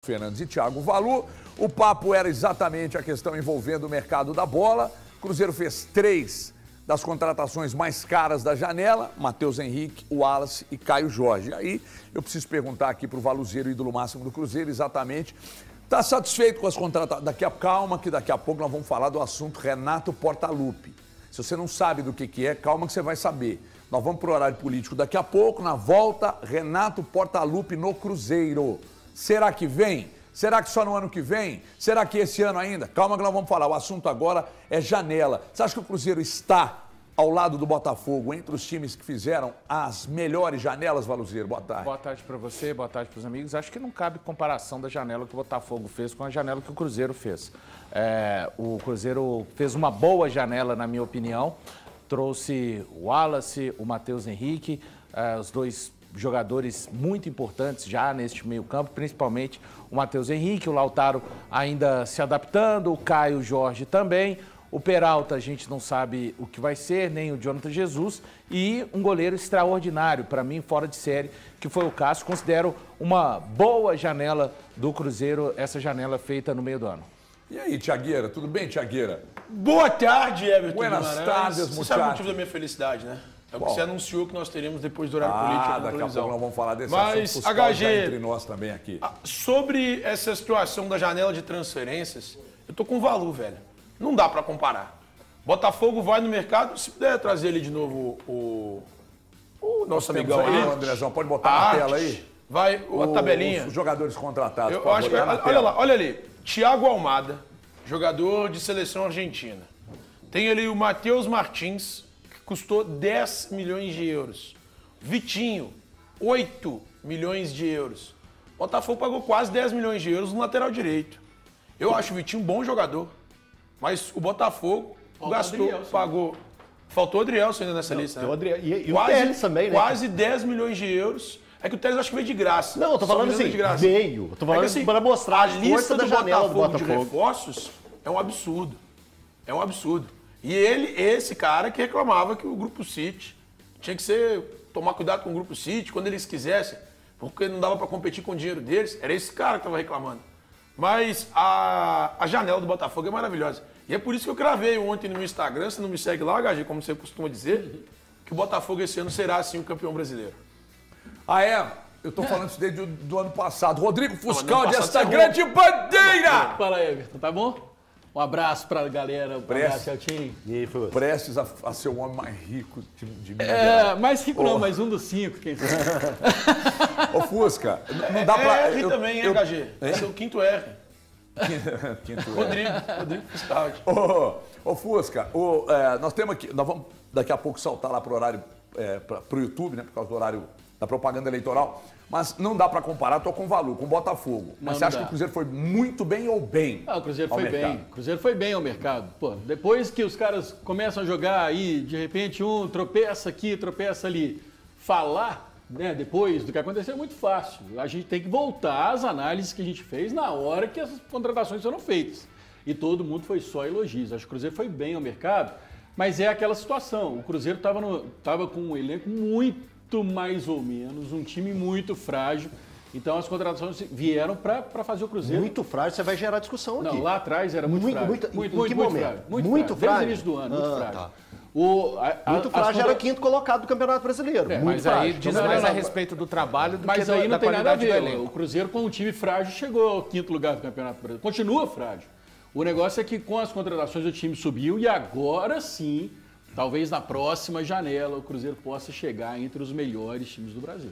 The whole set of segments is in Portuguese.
Fernandes e Thiago Valu. O papo era exatamente a questão envolvendo o mercado da bola. O Cruzeiro fez 3 das contratações mais caras da janela: Matheus Henrique, Wallace e Caio Jorge. Aí eu preciso perguntar aqui para o Valuzeiro, ídolo máximo do Cruzeiro, exatamente: está satisfeito com as contratações? Calma, que daqui a pouco nós vamos falar do assunto Renato Portaluppi. Se você não sabe do que é, calma que você vai saber. Nós vamos para o horário político daqui a pouco. Na volta, Renato Portaluppi no Cruzeiro. Será que vem? Será que só no ano que vem? Será que esse ano ainda? Calma que nós vamos falar. O assunto agora é janela. Você acha que o Cruzeiro está ao lado do Botafogo, entre os times que fizeram as melhores janelas, Valuzeiro? Boa tarde. Boa tarde para você, boa tarde para os amigos. Acho que não cabe comparação da janela que o Botafogo fez com a janela que o Cruzeiro fez. O Cruzeiro fez uma boa janela, na minha opinião. Trouxe o Wallace, o Matheus Henrique, os dois jogadores muito importantes já neste meio-campo, principalmente o Matheus Henrique, o Lautaro ainda se adaptando, o Caio Jorge também, o Peralta a gente não sabe o que vai ser, nem o Jonathan Jesus, e um goleiro extraordinário, para mim, fora de série, que foi o Cássio. Considero uma boa janela do Cruzeiro, essa janela feita no meio do ano. E aí, Thiagueira, tudo bem, Thiagueira? Boa tarde, Everton. Buenas tardes, Você sabe o motivo da minha felicidade, né? É o que você anunciou que nós teremos depois do horário político na daqui televisão. a pouco nós vamos falar desse Mas, assunto fiscal HG, entre nós também aqui. Sobre essa situação da janela de transferências, eu tô com o Valu, velho. Não dá pra comparar. Botafogo vai no mercado, se puder trazer ele de novo o nosso amigão aí, aí. Andrezão, pode botar na tela aí? Vai, a tabelinha. Os jogadores contratados. Eu acho que, olha lá, olha ali. Thiago Almada, jogador de seleção argentina. Tem ali o Matheus Martins, que custou 10 milhões de euros. Vitinho, 8 milhões de euros. Botafogo pagou quase 10 milhões de euros no lateral direito. Eu acho o Vitinho um bom jogador, mas o Botafogo gastou, pagou... Faltou o Adrielson ainda nessa lista, né? E o Telles também, né? Quase 10 milhões de euros. É que o Telles acho que veio de graça. Não, eu tô falando assim, veio. Eu tô falando assim, para mostrar a lista da janela do Botafogo. De reforços é um absurdo. É um absurdo. E esse cara que reclamava que o Grupo City tinha que tomar cuidado com o Grupo City quando eles quisessem, porque não dava para competir com o dinheiro deles. Era esse cara que estava reclamando. Mas a janela do Botafogo é maravilhosa. E é por isso que eu cravei ontem no meu Instagram, você não me segue lá, HG, como você costuma dizer, que o Botafogo esse ano será, sim, o campeão brasileiro. Ah, é? Eu tô falando isso desde do ano passado. Rodrigo Fuscal, desta grande bandeira! Fala, Everton, tá bom? Um abraço pra galera, um abraço ao time. Prestes a ser o homem mais rico de Minas. Mais rico não, mas um dos 5, quem sabe. Ô, Fusca, não dá pra... R também, hein, HG? Esse é o quinto R. Quinto Rodrigo Fuscal. Ô, Fusca, nós temos aqui... Nós vamos daqui a pouco saltar lá pro horário, pro YouTube, né? Por causa do horário da propaganda eleitoral. Mas não dá para comparar, tô com o Valu, com o Botafogo. Mas você acha que o Cruzeiro foi muito bem ou bem? O Cruzeiro foi bem. O Cruzeiro foi bem ao mercado. Pô, depois que os caras começam a jogar aí, de repente um tropeça aqui, tropeça ali, falar, né, depois do que aconteceu é muito fácil. A gente tem que voltar às análises que a gente fez na hora que as contratações foram feitas. E todo mundo foi só elogios. Acho que o Cruzeiro foi bem ao mercado, mas é aquela situação. O Cruzeiro estava com um elenco muito mais ou menos, um time muito frágil. Então as contratações vieram para fazer o Cruzeiro. Muito frágil, você vai gerar discussão aqui. Não, lá atrás era muito frágil. Muito frágil. Muito frágil. Desde o início do ano, muito frágil. Tá. Muito frágil era o quinto colocado do Campeonato Brasileiro. Muito mas frágil. aí diz mais a respeito do trabalho do mas que aí não da tem nada a qualidade ver. do elenco. O Cruzeiro, com um time frágil, chegou ao quinto lugar do Campeonato Brasileiro. Continua frágil. O negócio é que com as contratações o time subiu e agora sim, talvez na próxima janela o Cruzeiro possa chegar entre os melhores times do Brasil.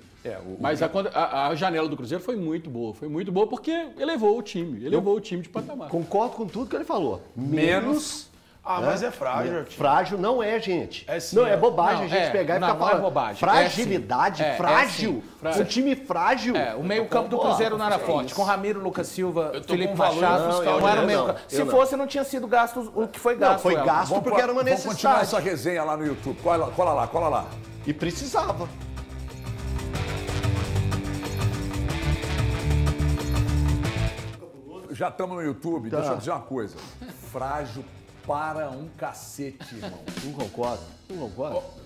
Mas a janela do Cruzeiro foi muito boa. Foi muito boa porque elevou o time. Elevou o time de patamar. Concordo com tudo que ele falou. Menos... mas é frágil. Frágil não é, gente. É sim, não, é bobagem a gente pegar e ficar falando. Não é bobagem. Fragilidade, frágil. Um time frágil. O meio-campo do Cruzeiro não era forte. Com Ramiro, Lucas Silva, Felipe Valor, Machado, não era o meio-campo. Se fosse, não tinha sido gasto o que foi gasto. Não, foi gasto porque era uma necessidade. Vamos continuar essa resenha lá no YouTube. Cola lá. E precisava. Já estamos no YouTube, deixa eu dizer uma coisa. Frágil para um cacete, irmão. Não concordo.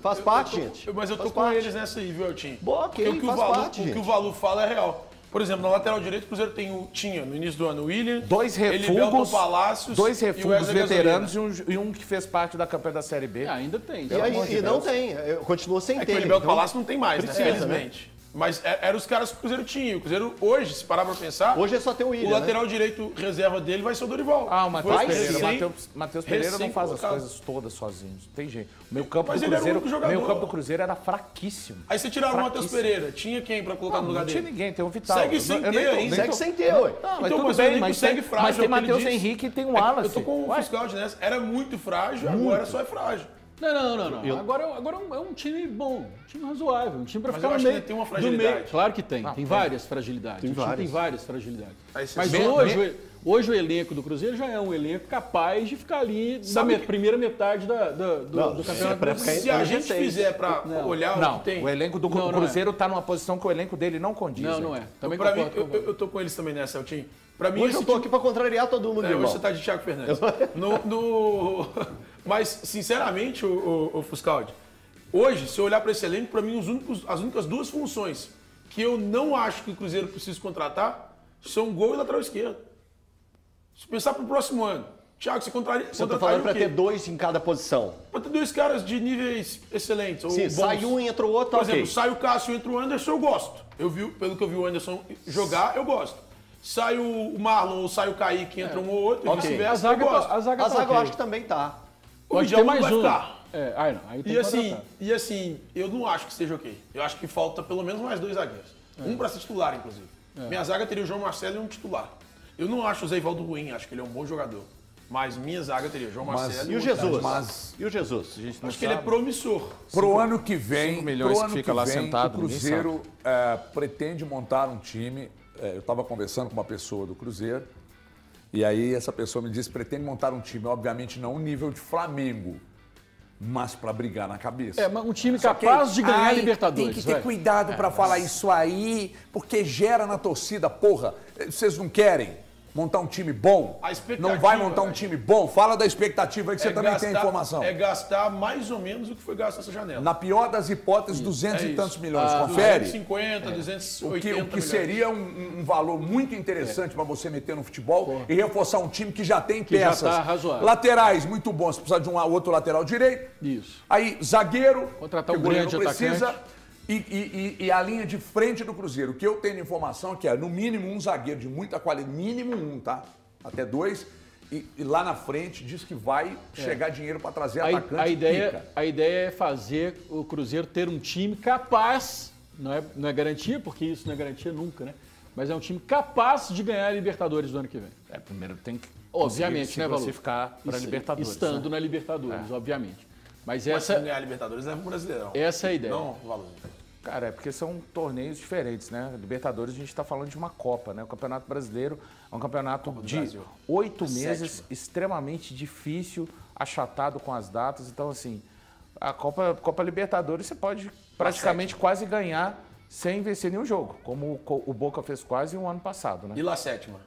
Faz parte, gente. Mas eu tô com eles nessa aí, viu, Eltinho? Boa, ok, o que o Valu fala é real. Por exemplo, na lateral direita, o Cruzeiro tinha no início do ano o William, Dois Elivelton refugos, Palácios dois e o refugos Wesley veteranos Gasolina. e um que fez parte da campanha da Série B. Ainda tem. E não tem, continua sem É que ter. o Elivelton Então, Palácio não tem mais, né? precisa, Felizmente. Mas eram os caras que o Cruzeiro tinha. O Cruzeiro hoje, se parar pra pensar, Hoje é só ter o William, o lateral direito reserva dele vai ser o Dorival. Ah, o Matheus Foi Pereira. recém- Matheus Pereira não faz as recém-colocado. coisas todas sozinho. Não tem jeito. O meio campo Mas do ele era o Cruzeiro, único jogador. meio campo do Cruzeiro era fraquíssimo. Aí você tirava o Matheus Fraquíssimo. Pereira. Tinha quem pra colocar no lugar Não tinha dele? ninguém, tem o Vital. Segue sem Eu nem ter tô- ainda. nem segue tô- sem ter, ué. Não, mas Então, tudo mas o bem, elenco mas segue tem, frágil, mas tem é o que ele Matheus disse. Henrique e tem o Wallace. Eu tô com o Ué, Fiscaldi nessa. Era muito frágil, agora só é frágil. Não. Agora é um time bom, um time razoável, um time para Mas ficar eu no acho que meio. ele tem uma do fragilidade. meio. Claro que tem, tem tem. várias fragilidades. Tem O time várias. tem várias fragilidades. Aí você Mas vê- hoje o elenco do Cruzeiro já é um elenco capaz de ficar ali na Sabe que- primeira metade do campeonato. pra ficar Se a ano gente 16. fizer pra olhar o Não, que tem... o elenco do Não, não Cruzeiro tá numa posição que o elenco dele não condiz. Não é. Também Pra mim, concordo. eu tô com eles também nessa, Eltinho. Pra mim, Hoje esse eu tô time- aqui pra contrariar todo mundo, Hoje irmão. você tá de Thiago Fernandes. Mas, sinceramente, o Fuscaldi, hoje, se eu olhar para esse elenco, para mim, as únicas duas funções que eu não acho que o Cruzeiro precisa contratar são gol e lateral esquerdo. Se pensar para o próximo ano, Thiago, você contrataria Você tá falando pra o quê? ter 2 em cada posição. Pra ter dois caras de níveis excelentes. Ou Se bons. sai um e entra o outro, Por ok. exemplo, sai o Cássio e entra o Anderson, eu gosto. Pelo que eu vi o Anderson jogar, eu gosto. Sai o Marlon ou sai o Kaique, entra um ou outro, e Ok. vice-versa, A eu gosto. zaga A tá zaga eu ok. acho que também tá. O Pode ter Djalma mais vai um. ficar. Aí tem E que assim, contratar. eu não acho que esteja ok. Eu acho que falta pelo menos mais dois zagueiros. Um para ser titular, inclusive. Minha zaga teria o João Marcelo e um titular. Eu não acho o Zé Ivaldo ruim, acho que ele é um bom jogador. Mas minha zaga teria o João Marcelo E o outro. Jesus? Mas- E o Jesus? Acho que ele é promissor. Pro ano que vem, 5 milhões pro ano que fica lá sentado, o ninguém Cruzeiro pretende montar um time. Eu estava conversando com uma pessoa do Cruzeiro, e aí essa pessoa me disse que pretende montar um time, obviamente não um nível de Flamengo, mas para brigar na cabeça. Mas um time Só que, capaz de ganhar ai, Libertadores. Tem que ter vai. cuidado para falar isso aí, porque gera na torcida. Porra, vocês não querem montar um time bom? A expectativa, Não vai montar um velho. time bom? Fala da expectativa aí que você também tem informação. É gastar mais ou menos o que foi gasto essa janela. Na pior das hipóteses, 200 e isso. tantos milhões. Confere? 250, 280 O que milhões. seria um valor muito interessante para você meter no futebol e reforçar um time que já tem já peças. tá razoável. Laterais, muito bons. Você precisa de um outro lateral direito. Isso. Aí, zagueiro, Contratar que um o goleiro grande precisa. atacante. E a linha de frente do Cruzeiro. O que eu tenho de informação é que é, no mínimo, um zagueiro de muita qualidade. Mínimo um, tá? Até dois. E lá na frente diz que vai chegar dinheiro para trazer atacante. A pica. ideia é fazer o Cruzeiro ter um time capaz, não é garantia, porque isso não é garantia nunca, né? Mas é um time capaz de ganhar a Libertadores do ano que vem. Primeiro tem que Obviamente, né, Valor? classificar para Libertadores. Estando né? na Libertadores, obviamente. Mas Mas se essa ganhar a Libertadores, leva pro Brasileirão. é a ideia. Não, valor. Cara, é porque são torneios diferentes, né? Libertadores, a gente está falando de uma Copa, né? O Campeonato Brasileiro é um campeonato de Brasil. 8 A meses, sétima. extremamente difícil, achatado com as datas. Então, assim, a Copa Libertadores você pode praticamente quase ganhar sem vencer nenhum jogo, como o Boca fez quase um ano passado, né? E lá sétima?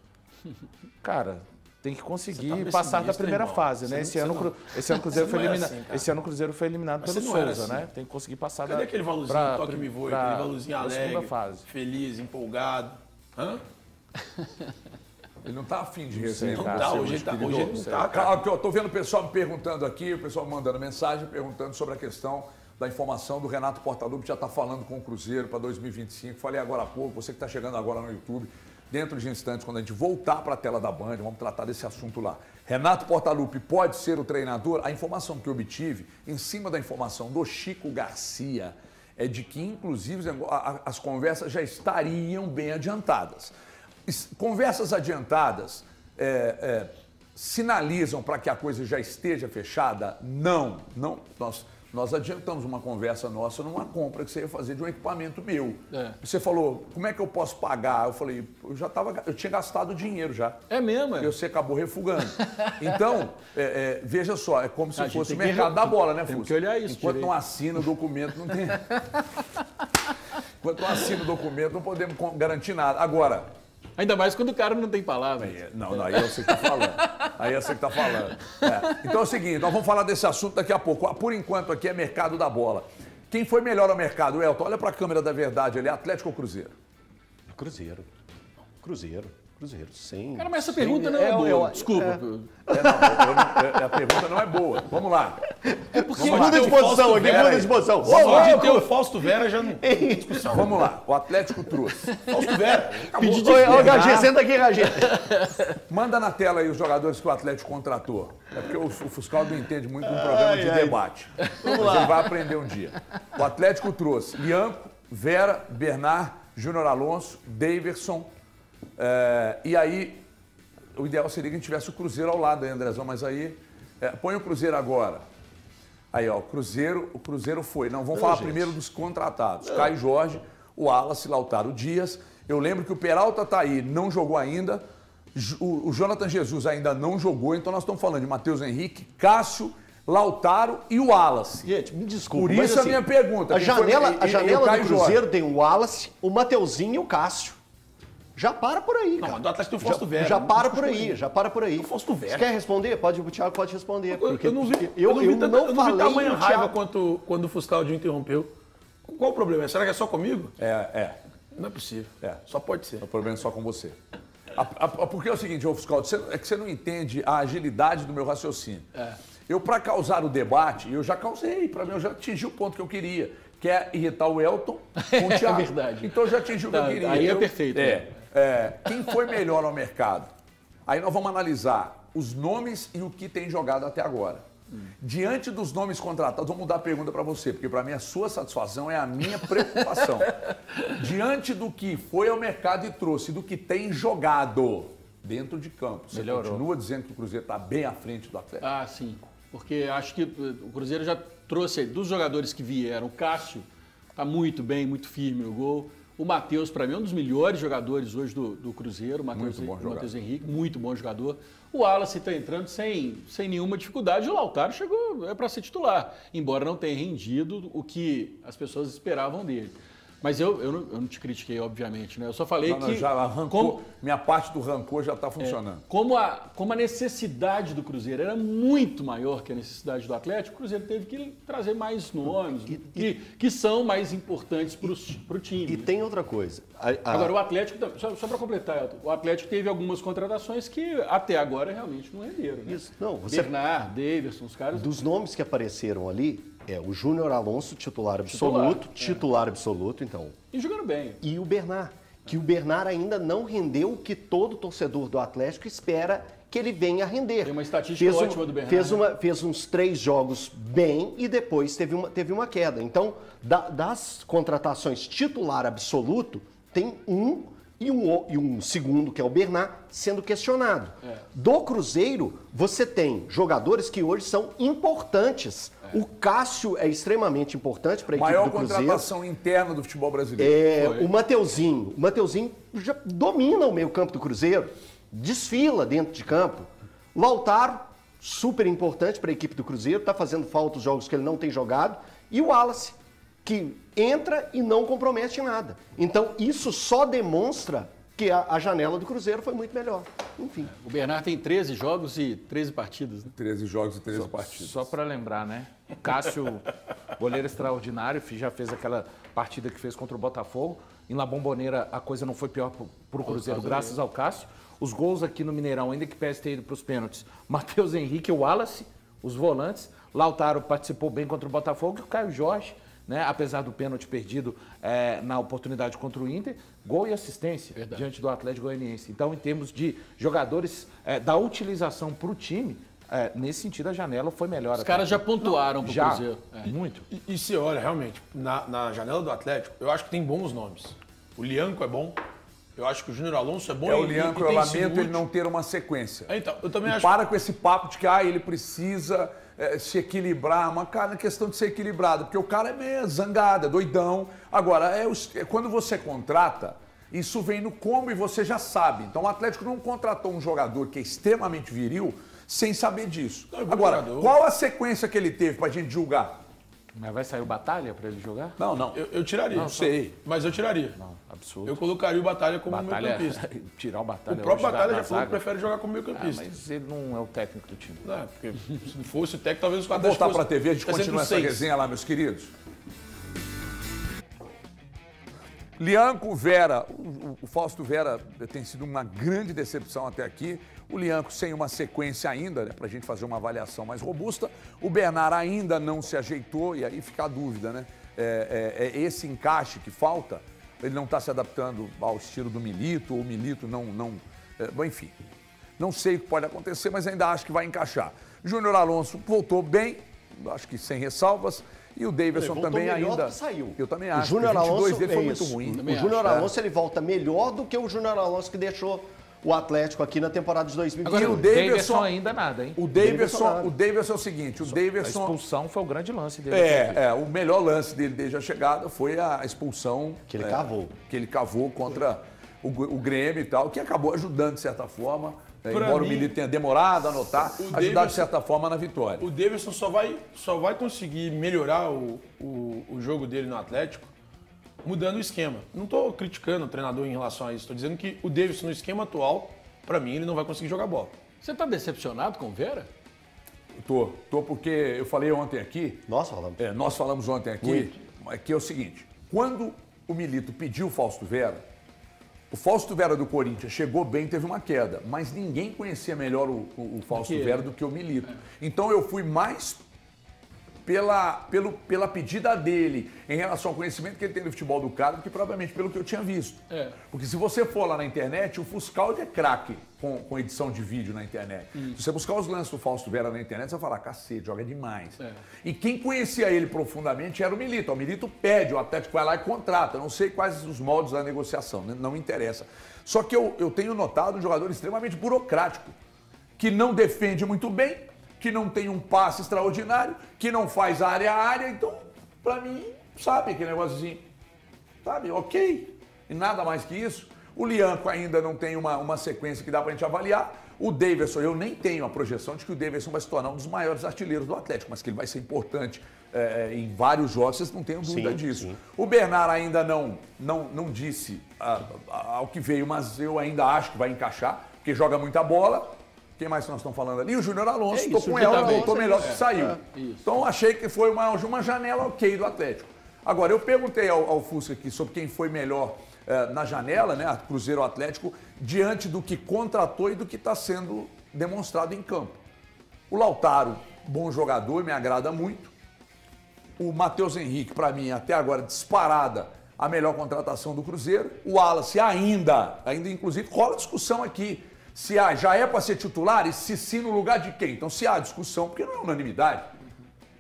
Cara, tem que conseguir Você tá passar da pessimista, primeira irmão. fase, Você né? não- Esse ano você não- o Cruzeiro você foi não era eliminado. assim, cara. Esse ano o Cruzeiro foi eliminado Mas pelo você não era Souza, assim. né? Tem que conseguir passar Cadê aquele valorzinho, toque me voe, aquele valorzinho pra segunda alegre, fase. feliz, empolgado? Hã? Ele não tá afim de sei, receber. cara. Tá, Você hoje ele tá, querido. hoje ele não tá, cara. Cara, eu tô vendo o pessoal me perguntando aqui, o pessoal mandando mensagem, perguntando sobre a questão da informação do Renato Portaluppi, que já está falando com o Cruzeiro para 2025. Falei agora há pouco, você que está chegando agora no YouTube, dentro de instantes, quando a gente voltar para a tela da Band, vamos tratar desse assunto lá. Renato Portaluppi pode ser o treinador? A informação que eu obtive, em cima da informação do Chico Garcia, é de que, inclusive, as conversas já estariam bem adiantadas. Conversas adiantadas sinalizam para que a coisa já esteja fechada? Não. Nós adiantamos uma conversa nossa numa compra que você ia fazer de um equipamento meu. Você falou, como é que eu posso pagar? Eu falei, eu tinha gastado dinheiro já. É mesmo, é? E você acabou refugando. Então, veja só, é como se A gente fosse o tem que mercado da bola, né, temos Fusco? que olhar isso Enquanto direito. não assina o documento, não tem... Enquanto não assina o documento, não podemos garantir nada. Agora... Ainda mais quando o cara não tem palavra. Não, aí eu sei que tá falando. Aí eu sei que tá falando. Então é o seguinte, nós vamos falar desse assunto daqui a pouco. Por enquanto aqui é mercado da bola. Quem foi melhor ao mercado, Elton? Olha para a câmera da verdade ali, Atlético ou Cruzeiro? Cruzeiro. Cruzeiro, sim. Cara, mas essa pergunta não é boa. Desculpa. A pergunta não é boa. Vamos lá. É porque Muda de posição aqui, muda de posição. Só de ter o Fausto Vera já não tem discussão. Vamos lá. O Atlético trouxe. Fausto Vera. Ô, Gagê, senta aqui, Gagê. Manda na tela aí os jogadores que o Atlético contratou. É porque o Fuscal não entende muito um programa de debate. Mas ele vai aprender um dia. O Atlético trouxe Lianco, Vera, Bernard, Júnior Alonso, Daverson. E aí, o ideal seria que a gente tivesse o Cruzeiro ao lado aí, Andrezão, mas aí... põe o Cruzeiro agora. Aí, ó, o Cruzeiro foi. Não, vamos falar primeiro dos contratados. Caio Jorge, o Wallace, Lautaro Dias. Eu lembro que o Peralta tá aí, não jogou ainda. O Jonathan Jesus ainda não jogou, então nós estamos falando de Matheus Henrique, Cássio, Lautaro e o Wallace. Gente, me desculpa. Por isso a minha pergunta. A janela do Cruzeiro tem o Wallace, o Mateuzinho e o Cássio. Já para por aí, cara. Não, do Atlético tem o Fausto Vera. Já para por aí. O Fausto Vera. Você quer responder? O Thiago pode responder. Eu não vi tamanha raiva quando o Fuscaldi interrompeu. Qual o problema? Será que é só comigo? Não é possível. Só pode ser. O problema é só com você. Porque é o seguinte, Fuscal, é que você não entende a agilidade do meu raciocínio. Eu, para causar o debate, eu já causei. Para mim, eu já atingi o ponto que eu queria, que é irritar o Elton com o Thiago. É verdade. Então, eu já atingi o que eu queria. Aí é perfeito. Quem foi melhor ao mercado? Aí nós vamos analisar os nomes e o que tem jogado até agora. Diante dos nomes contratados, vou mudar a pergunta para você, porque para mim a sua satisfação é a minha preocupação. Diante do que foi ao mercado e trouxe, do que tem jogado dentro de campo, você continua dizendo que o Cruzeiro está bem à frente do Atlético? Ah, sim. Porque acho que o Cruzeiro já trouxe aí, dos jogadores que vieram, o Cássio está muito bem, muito firme no gol. O Matheus, para mim, é um dos melhores jogadores hoje do Cruzeiro. O Matheus Henrique, muito bom jogador. O Wallace está entrando sem nenhuma dificuldade. O Lautaro chegou para ser titular, embora não tenha rendido o que as pessoas esperavam dele. Mas eu não te critiquei, obviamente, né? Eu só falei que... Já arrancou, minha parte do rancor já está funcionando. Como a necessidade do Cruzeiro era muito maior que a necessidade do Atlético, o Cruzeiro teve que trazer mais nomes, que são mais importantes para o time. E tem outra coisa. Agora, o Atlético, só para completar, Elton, o Atlético teve algumas contratações que até agora realmente não renderam. Né? Isso, não, Bernard, Daverson, os caras... Dos nomes que apareceram ali... o Júnior Alonso, titular absoluto, então. E jogando bem. E o Bernard, que o Bernard ainda não rendeu o que todo torcedor do Atlético espera que ele venha a render. Tem uma estatística ótima do Bernard. Fez uns 3 jogos bem e depois teve uma queda. Então, das contratações titular absoluto, tem e um segundo, que é o Bernard, sendo questionado. Do Cruzeiro, você tem jogadores que hoje são importantes. O Cássio é extremamente importante para a equipe do Cruzeiro. Maior contratação interna do futebol brasileiro. O Mateuzinho já domina o meio-campo do Cruzeiro, desfila dentro de campo. Lautaro, super importante para a equipe do Cruzeiro, está fazendo falta os jogos que ele não tem jogado. E o Wallace, que entra e não compromete nada. Então, isso só demonstra que a janela do Cruzeiro foi muito melhor. Enfim. O Bernard tem 13 jogos e 13 partidas. Né? 13 jogos e 13 partidas. Só para lembrar, né? O Cássio, goleiro extraordinário, já fez aquela partida que fez contra o Botafogo. Em La Bombonera, a coisa não foi pior para o Cruzeiro, graças ao Cássio. Os gols aqui no Mineirão, ainda que pese ter ido para os pênaltis, Matheus Henrique, o Wallace, os volantes. Lautaro participou bem contra o Botafogo e o Caio Jorge, né, apesar do pênalti perdido na oportunidade contra o Inter, gol e assistência diante do Atlético Goianiense. Então, em termos de jogadores, da utilização para o time, nesse sentido, a janela foi melhor. Os caras já pontuaram para o Cruzeiro. Muito. E se olha, realmente, na janela do Atlético, eu acho que tem bons nomes. O Lianco é bom. Eu acho que o Júnior Alonso é bom. O Lianco, eu lamento ele não ter uma sequência. Então, eu também acho. Para com esse papo de que ele precisa se equilibrar. Mas, cara, é questão de ser equilibrado, porque o cara é meio zangado, é doidão. Agora, quando você contrata, isso vem no combo e você já sabe. Então, o Atlético não contratou um jogador que é extremamente viril sem saber disso. Agora, qual a sequência que ele teve pra gente julgar? Mas vai sair o Batalha para ele jogar? Não. Eu tiraria. Não sei. Mas eu tiraria. Não, absurdo. Eu colocaria o Batalha como meio-campista. Tirar o Batalha. O próprio Batalha já falou que prefere jogar como meio-campista. Mas ele não é o técnico do time. Não, porque se fosse o técnico, talvez os Vamos voltar para a TV, a gente continua essa resenha lá, meus queridos. Lianco, Vera, o Fausto Vera tem sido uma grande decepção até aqui. O Lianco sem uma sequência ainda, né, para a gente fazer uma avaliação mais robusta. O Bernard ainda não se ajeitou e aí fica a dúvida, né? É esse encaixe que falta. Ele não está se adaptando ao estilo do Milito, ou o Milito enfim, não sei o que pode acontecer, mas ainda acho que vai encaixar. Júnior Alonso voltou bem, acho que sem ressalvas. E o Davidson também ainda. Saiu. Eu também acho. O Júnior Alonso dele foi muito ruim. O Júnior Alonso ele volta melhor do que o Júnior Alonso que deixou o Atlético aqui na temporada de 2020. Agora, o Davidson ainda nada, hein? O Davidson é o seguinte, o Davidson... A expulsão foi o grande lance dele. O melhor lance dele desde a chegada foi a expulsão... Que ele cavou. Que ele cavou contra o Grêmio e tal, que acabou ajudando de certa forma, embora o Milito tenha demorado a anotar, ajudar de certa forma na vitória. O Davidson só vai conseguir melhorar o jogo dele no Atlético mudando o esquema. Não estou criticando o treinador em relação a isso. Estou dizendo que o Davidson, no esquema atual, para mim, ele não vai conseguir jogar bola. Você está decepcionado com o Vera? Tô porque eu falei ontem aqui... Nós falamos. Nós falamos ontem aqui, que é o seguinte, quando o Milito pediu o Fausto Vera do Corinthians chegou bem, teve uma queda, mas ninguém conhecia melhor o Fausto Vera do que o Milito. Então eu fui mais pela pedida dele em relação ao conhecimento que ele tem do futebol do cara do que propriamente pelo que eu tinha visto. Porque se você for lá na internet, o Fuscaldi é craque com edição de vídeo na internet. Se você buscar os lances do Fausto Vera na internet, você vai falar, cacete, joga demais. E quem conhecia ele profundamente era o Milito. O Milito pede, o Atlético vai lá e contrata. Eu não sei quais os moldes da negociação, não me interessa. Só que eu tenho notado um jogador extremamente burocrático, que não defende muito bem, que não tem um passe extraordinário, que não faz área a área. Então, pra mim, sabe, aquele negócio assim, sabe, ok. E nada mais que isso. O Lianco ainda não tem uma sequência que dá pra gente avaliar. O Davidson, eu nem tenho a projeção de que o Davidson vai se tornar um dos maiores artilheiros do Atlético, mas que ele vai ser importante em vários jogos, vocês não tenham dúvida disso. Sim. O Bernard ainda não disse ao que veio, mas eu ainda acho que vai encaixar, porque joga muita bola. Quem mais nós estamos falando ali? O Júnior Alonso, estou com ela, voltou melhor que saiu. Então achei que foi uma janela ok do Atlético. Agora, eu perguntei ao Fusca aqui sobre quem foi melhor na janela, né, Cruzeiro Atlético, diante do que contratou e do que está sendo demonstrado em campo. O Lautaro, bom jogador, me agrada muito. O Matheus Henrique, para mim, até agora, disparada, a melhor contratação do Cruzeiro. O Wallace ainda inclusive, rola discussão aqui. Se já é para ser titular e se sim no lugar de quem? Então, se há discussão, porque não é unanimidade.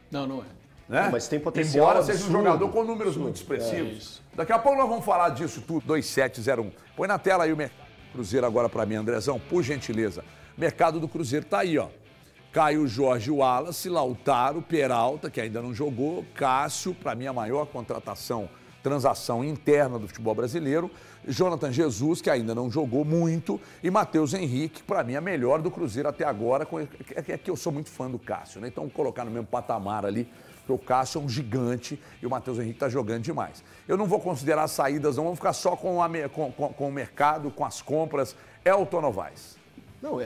Não é. Né? Não, mas tem potencial. Embora seja um jogador com números muito expressivos. Daqui a pouco nós vamos falar disso tudo. 2701. Põe na tela aí o mercado do Cruzeiro agora para mim, Andrezão, por gentileza. Mercado do Cruzeiro tá aí, ó. Caio Jorge, Wallace, Lautaro, Peralta, que ainda não jogou, Cássio, para mim a maior transação interna do futebol brasileiro, Jonathan Jesus, que ainda não jogou muito, e Matheus Henrique, para mim a melhor do Cruzeiro até agora, é que eu sou muito fã do Cássio, né? Então colocar no mesmo patamar ali, porque o Cássio é um gigante e o Matheus Henrique está jogando demais. Eu não vou considerar saídas, não, vamos ficar só com o mercado, com as compras. Elton Novaes. Não,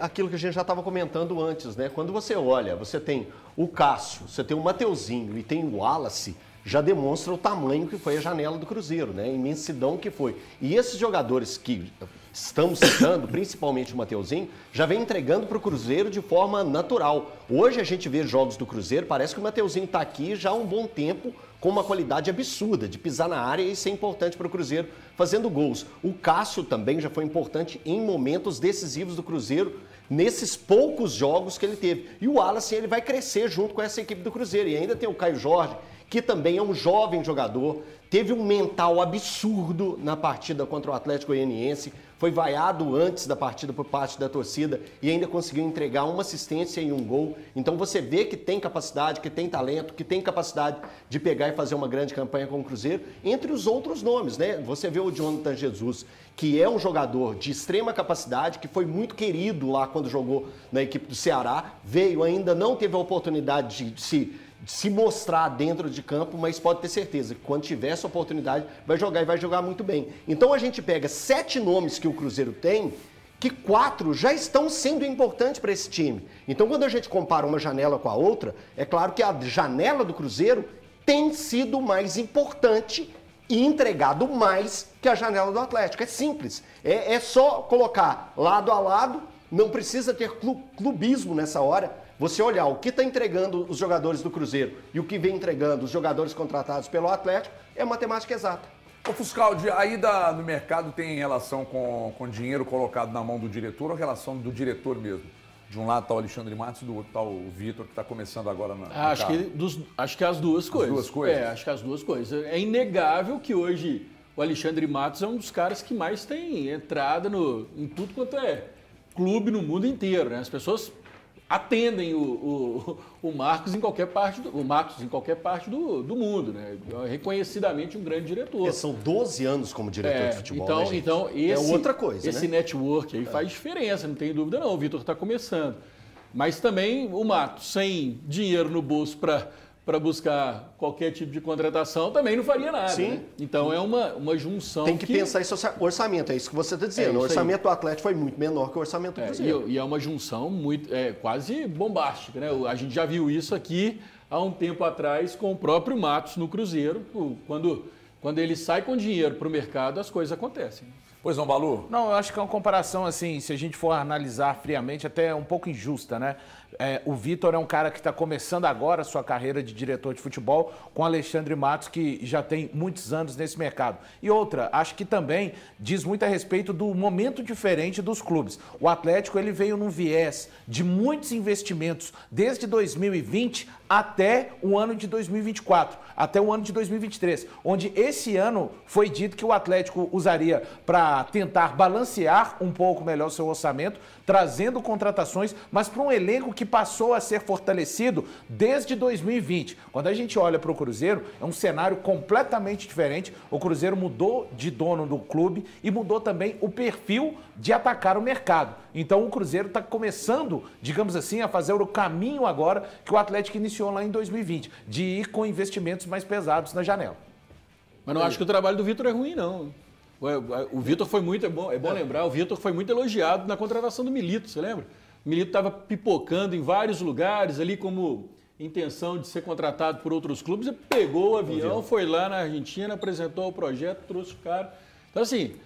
aquilo que a gente já estava comentando antes, né? Quando você olha, você tem o Cássio, você tem o Mateuzinho e tem o Wallace, já demonstra o tamanho que foi a janela do Cruzeiro, né? A imensidão que foi. E esses jogadores que estamos citando, principalmente o Mateuzinho, já vem entregando para o Cruzeiro de forma natural. Hoje a gente vê jogos do Cruzeiro, parece que o Mateuzinho está aqui já há um bom tempo, com uma qualidade absurda de pisar na área e ser importante para o Cruzeiro fazendo gols. O Cássio também já foi importante em momentos decisivos do Cruzeiro, nesses poucos jogos que ele teve. E o Wallace, ele vai crescer junto com essa equipe do Cruzeiro. E ainda tem o Caio Jorge, que também é um jovem jogador, teve um mental absurdo na partida contra o Atlético Goianiense, foi vaiado antes da partida por parte da torcida e ainda conseguiu entregar uma assistência e um gol. Então você vê que tem capacidade, que tem talento, que tem capacidade de pegar e fazer uma grande campanha com o Cruzeiro, entre os outros nomes, né? Você vê o Jonathan Jesus, que é um jogador de extrema capacidade, que foi muito querido lá quando jogou na equipe do Ceará, veio, ainda não teve a oportunidade de se mostrar dentro de campo, mas pode ter certeza que quando tiver essa oportunidade vai jogar e vai jogar muito bem. Então a gente pega 7 nomes que o Cruzeiro tem, que 4 já estão sendo importantes para esse time. Então quando a gente compara uma janela com a outra, é claro que a janela do Cruzeiro tem sido mais importante e entregado mais que a janela do Atlético. É simples. É só colocar lado a lado, não precisa ter clubismo nessa hora. Você olhar o que está entregando os jogadores do Cruzeiro e o que vem entregando os jogadores contratados pelo Atlético, é matemática exata. Ô Fuscaldi, a ida no mercado tem relação com dinheiro colocado na mão do diretor ou relação do diretor mesmo? De um lado está o Alexandre Matos e do outro está o Vitor, que está começando agora na. Acho que as duas coisas. As duas coisas? Acho que as duas coisas. É inegável que hoje o Alexandre Matos é um dos caras que mais tem entrada em tudo quanto é clube no mundo inteiro, né? As pessoas atendem o Marcos em qualquer parte o Matos em qualquer parte do mundo, né? É reconhecidamente um grande diretor. São 12 anos como diretor de futebol, então, né, gente? então é outra coisa, esse network aí faz diferença, não tem dúvida não. O Vitor está começando. Mas também o Matos, sem dinheiro no bolso para buscar qualquer tipo de contratação, também não faria nada. Sim. Né? Então é uma junção. Tem que pensar esse orçamento, é isso que você está dizendo. O orçamento do Atlético foi muito menor que o orçamento do Cruzeiro. E é uma junção quase bombástica, né? A gente já viu isso aqui há um tempo atrás com o próprio Matos no Cruzeiro. Quando ele sai com dinheiro para o mercado, as coisas acontecem. Pois não, Balu? Não, eu acho que é uma comparação, assim, se a gente for analisar friamente, até um pouco injusta, né? O Vitor é um cara que está começando agora a sua carreira de diretor de futebol com o Alexandre Matos, que já tem muitos anos nesse mercado. E outra, acho que também diz muito a respeito do momento diferente dos clubes. O Atlético, ele veio num viés de muitos investimentos desde 2020 até o ano de 2024, até o ano de 2023, onde esse ano foi dito que o Atlético usaria para tentar balancear um pouco melhor o seu orçamento, trazendo contratações, mas para um elenco que passou a ser fortalecido desde 2020. Quando a gente olha para o Cruzeiro, é um cenário completamente diferente. O Cruzeiro mudou de dono do clube e mudou também o perfil de atacar o mercado. Então o Cruzeiro está começando, digamos assim, a fazer o caminho agora que o Atlético iniciou lá em 2020, de ir com investimentos mais pesados na janela. Mas não acho que o trabalho do Vitor é ruim, não. O Vitor foi muito, é bom lembrar, o Vitor foi muito elogiado na contratação do Milito, você lembra? O Milito estava pipocando em vários lugares ali como intenção de ser contratado por outros clubes, e pegou o avião, foi lá na Argentina, apresentou o projeto, trouxe o cara. Então assim,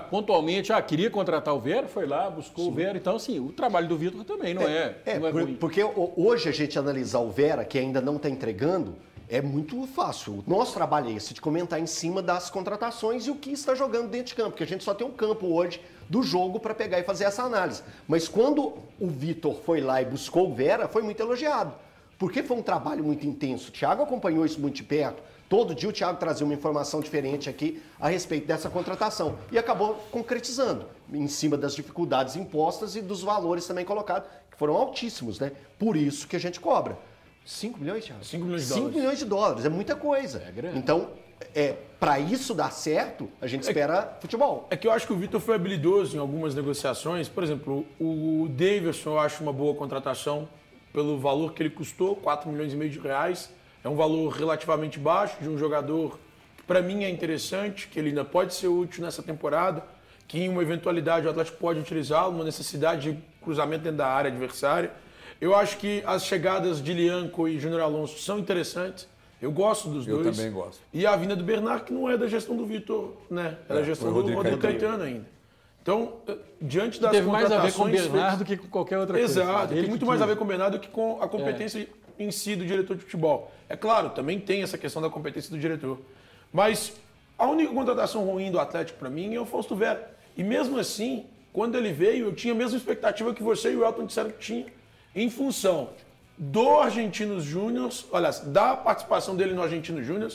pontualmente, queria contratar o Vera, foi lá, buscou o Vera. Então assim, o trabalho do Vitor também não é ruim. Porque hoje a gente analisar o Vera, que ainda não está entregando, é muito fácil. O nosso trabalho é esse, de comentar em cima das contratações e o que está jogando dentro de campo, porque a gente só tem um campo hoje do jogo para pegar e fazer essa análise. Mas quando o Vitor foi lá e buscou o Vera, foi muito elogiado, porque foi um trabalho muito intenso. O Thiago acompanhou isso muito de perto. Todo dia o Thiago trazia uma informação diferente aqui a respeito dessa contratação e acabou concretizando em cima das dificuldades impostas e dos valores também colocados, que foram altíssimos, né? Por isso que a gente cobra. 5 milhões, Thiago? 5 milhões de 5 dólares. milhões de dólares, é muita coisa. É grande. Então, para isso dar certo, a gente espera futebol. É que eu acho que o Vitor foi habilidoso em algumas negociações. Por exemplo, o Davidson eu acho uma boa contratação pelo valor que ele custou, 4 milhões e meio de reais. É um valor relativamente baixo de um jogador que para mim é interessante, que ele ainda pode ser útil nessa temporada, que em uma eventualidade o Atlético pode utilizá-lo, uma necessidade de cruzamento dentro da área adversária. Eu acho que as chegadas de Lianco e Júnior Alonso são interessantes. Eu gosto dos dois. Eu também gosto. E a vinda do Bernard, que não é da gestão do Vitor, né? É da gestão do Rodrigo Caetano ainda. Então, diante das teve contratações... mais a ver com o Bernard do que com qualquer outra coisa. Exato, tem muito mais a ver com o Bernard do que com a competência em si do diretor de futebol. É claro, também tem essa questão da competência do diretor. Mas a única contratação ruim do Atlético para mim é o Fausto Vera. E mesmo assim, quando ele veio, eu tinha a mesma expectativa que você e o Elton disseram que tinha, em função do Argentinos Júnior, aliás, da participação dele no Argentinos Júnior,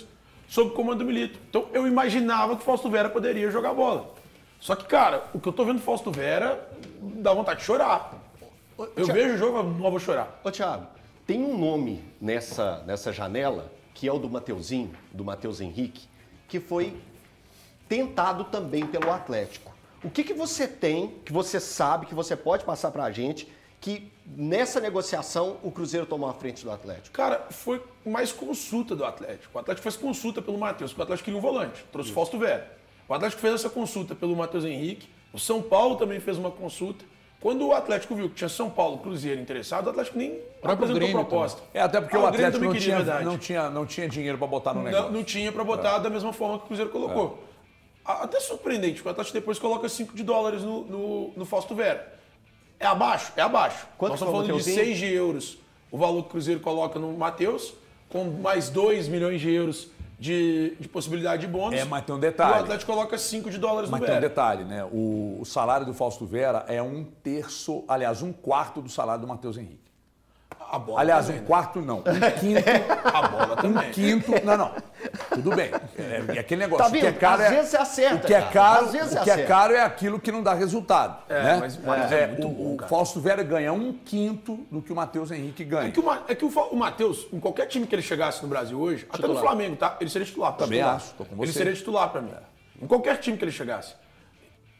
sob o comando do Milito. Então, eu imaginava que o Fausto Vera poderia jogar bola. Só que, cara, o que eu tô vendo do Fausto Vera dá vontade de chorar. Eu vejo o jogo e não vou chorar. Ô, Thiago, tem um nome nessa janela, que é o do Matheus Henrique, que foi tentado também pelo Atlético. O que você tem, que você sabe, que você pode passar pra gente, que nessa negociação o Cruzeiro tomou a frente do Atlético? Cara, foi mais consulta do Atlético. O Atlético fez consulta pelo Matheus, porque o Atlético queria um volante, trouxe o Fausto Vera. O Atlético fez essa consulta pelo Matheus Henrique, o São Paulo também fez uma consulta. Quando o Atlético viu que tinha São Paulo, Cruzeiro interessado, o Atlético nem apresentou Grêmio proposta. Até porque o Grêmio Atlético também queria, não tinha dinheiro para botar no negócio. Não tinha para botar da mesma forma que o Cruzeiro colocou. Até surpreendente, porque o Atlético depois coloca $5 no Fausto Vera. É abaixo? É abaixo. Quanto Nós estamos falando de €6 o valor que o Cruzeiro coloca no Matheus, com mais €2 milhões de possibilidade de bônus. Mas tem um detalhe. E o Atlético coloca $5 no Mas Vera. tem um detalhe, né? O salário do Fausto Vera é 1/3, aliás, 1/4 do salário do Matheus Henrique. A bola Aliás, também, 1/4 não. 1/5. A bola também. 1/5. Não. Tudo bem. É aquele negócio. Tá vendo? O que é caro Às vezes você acerta, o que é cara. caro, Às vezes o você que é acerta. caro é aquilo que não dá resultado. Né? Mas é muito bom, o cara. Fausto Vera ganha 1/5 do que o Matheus Henrique ganha. É que o Matheus, em qualquer time que ele chegasse no Brasil hoje, até no Flamengo, tá? Ele seria titular. Também titular. acho, tô com você. Ele seria titular pra mim. Em qualquer time que ele chegasse.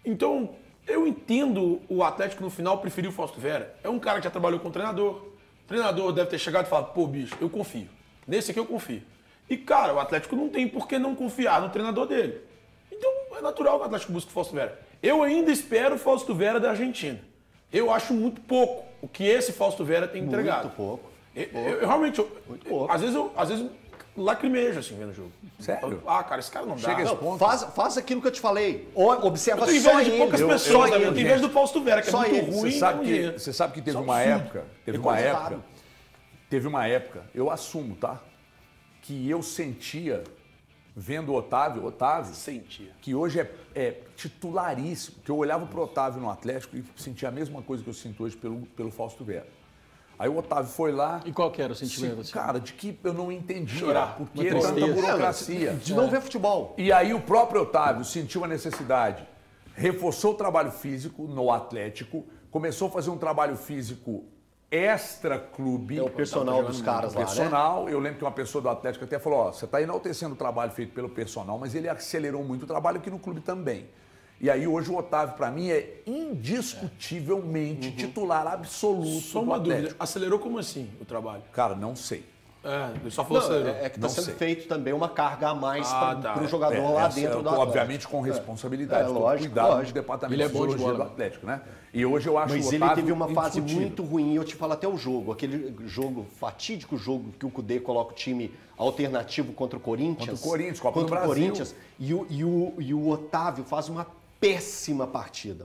Então, eu entendo o Atlético no final preferir o Fausto Vera. É um cara que já trabalhou com o treinador. O treinador deve ter chegado e falado, pô, bicho, eu confio. Nesse aqui eu confio. E, cara, o Atlético não tem por que não confiar no treinador dele. Então, é natural que o Atlético busque o Fausto Vera. Eu ainda espero o Fausto Vera da Argentina. Eu acho muito pouco o que esse Fausto Vera tem entregado. Muito pouco. Eu realmente, Muito pouco. às vezes lacrimejo assim vendo o jogo. Sério? Cara, esse cara não dá. Chega esse Não, ponto. Faz aquilo que eu te falei. Observa eu tenho só inveja de ele. poucas pessoas, Só né? Eu ele. tenho inveja do Fausto Vera, que é Só muito ele. ruim. Você sabe que teve Só uma absurdo. época. Teve uma época, eu assumo, tá? Que eu sentia, vendo o Otávio, Sentia. que hoje é titularíssimo, que eu olhava pro Otávio no Atlético e sentia a mesma coisa que eu sinto hoje pelo Fausto Vera. Aí o Otávio foi lá. E qual que era o sentimento? Assim? Cara, de que eu não entendia. Chorar. Porque Uma tanta tristeza. burocracia. De não ver futebol. E aí o próprio Otávio sentiu a necessidade, reforçou o trabalho físico no Atlético, começou a fazer um trabalho físico extra-clube. É o personal dos caras lá, né? Personal, eu lembro que uma pessoa do Atlético até falou, você está enaltecendo o trabalho feito pelo personal, mas ele acelerou muito o trabalho aqui no clube também. E aí hoje o Otávio, para mim, é indiscutivelmente titular absoluto Só do uma Atlético. dúvida. Acelerou como assim o trabalho? Cara, não sei. Ele só falou acelerou. É que Não está sendo sei. feito também uma carga a mais tá. para o jogador lá dentro do Atlético. Obviamente com responsabilidade, com lógico, cuidado lógico. do departamento Ele é de bom de fisiologia bola. do Atlético, né? E hoje eu acho Mas o ele Otávio teve uma fase indiscutível. muito ruim, eu te falo até o jogo, aquele jogo, fatídico jogo que o Cudê coloca o time alternativo contra o Corinthians. Contra o Corinthians, Copa do contra o Brasil. Corinthians, e o Otávio faz uma péssima partida,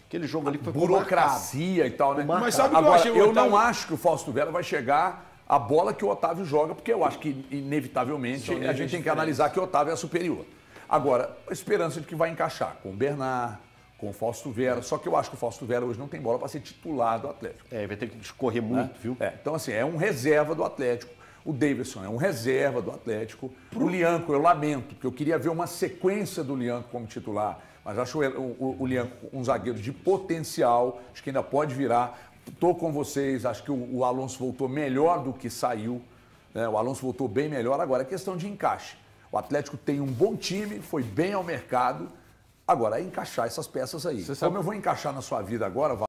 Aquele jogo ali foi Burocracia e tal, né? Mas sabe o que eu Agora, achei, o eu Otávio- não acho que o Fausto Vera vai chegar a bola que o Otávio joga, porque eu acho que, inevitavelmente, a gente tem que analisar que o Otávio é superior. Agora, a esperança de que vai encaixar com o Bernard, com o Fausto Vera, só que eu acho que o Fausto Vera hoje não tem bola para ser titular do Atlético. Vai ter que correr muito, viu? Então, assim, é um reserva do Atlético. O Davidson é um reserva do Atlético. O Lianco, eu lamento, porque eu queria ver uma sequência do Lianco como titular, mas acho o Lianco um zagueiro de potencial, acho que ainda pode virar. Estou com vocês, acho que o Alonso voltou melhor do que saiu, né? O Alonso voltou bem melhor, agora é questão de encaixe. O Atlético tem um bom time, foi bem ao mercado, agora é encaixar essas peças aí. Como eu vou encaixar na sua vida agora,